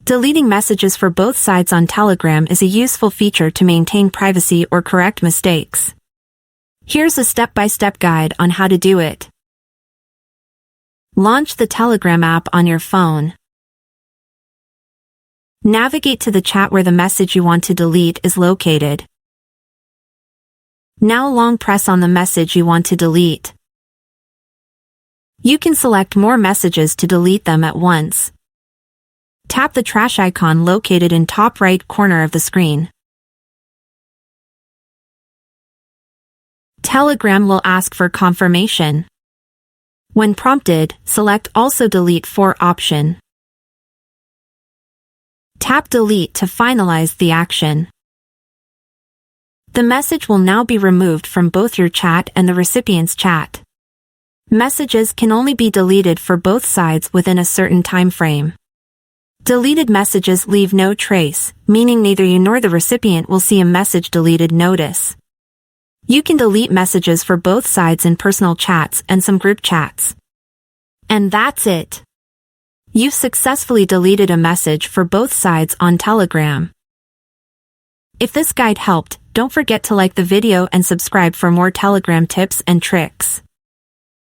Deleting messages for both sides on Telegram is a useful feature to maintain privacy or correct mistakes. Here's a step-by-step guide on how to do it. Launch the Telegram app on your phone. Navigate to the chat where the message you want to delete is located. Now long press on the message you want to delete. You can select more messages to delete them at once. Tap the trash icon located in top right corner of the screen. Telegram will ask for confirmation. When prompted, select Also Delete For option. Tap Delete to finalize the action. The message will now be removed from both your chat and the recipient's chat. Messages can only be deleted for both sides within a certain time frame. Deleted messages leave no trace, meaning neither you nor the recipient will see a message deleted notice. You can delete messages for both sides in personal chats and some group chats. And that's it. You've successfully deleted a message for both sides on Telegram. If this guide helped, don't forget to like the video and subscribe for more Telegram tips and tricks.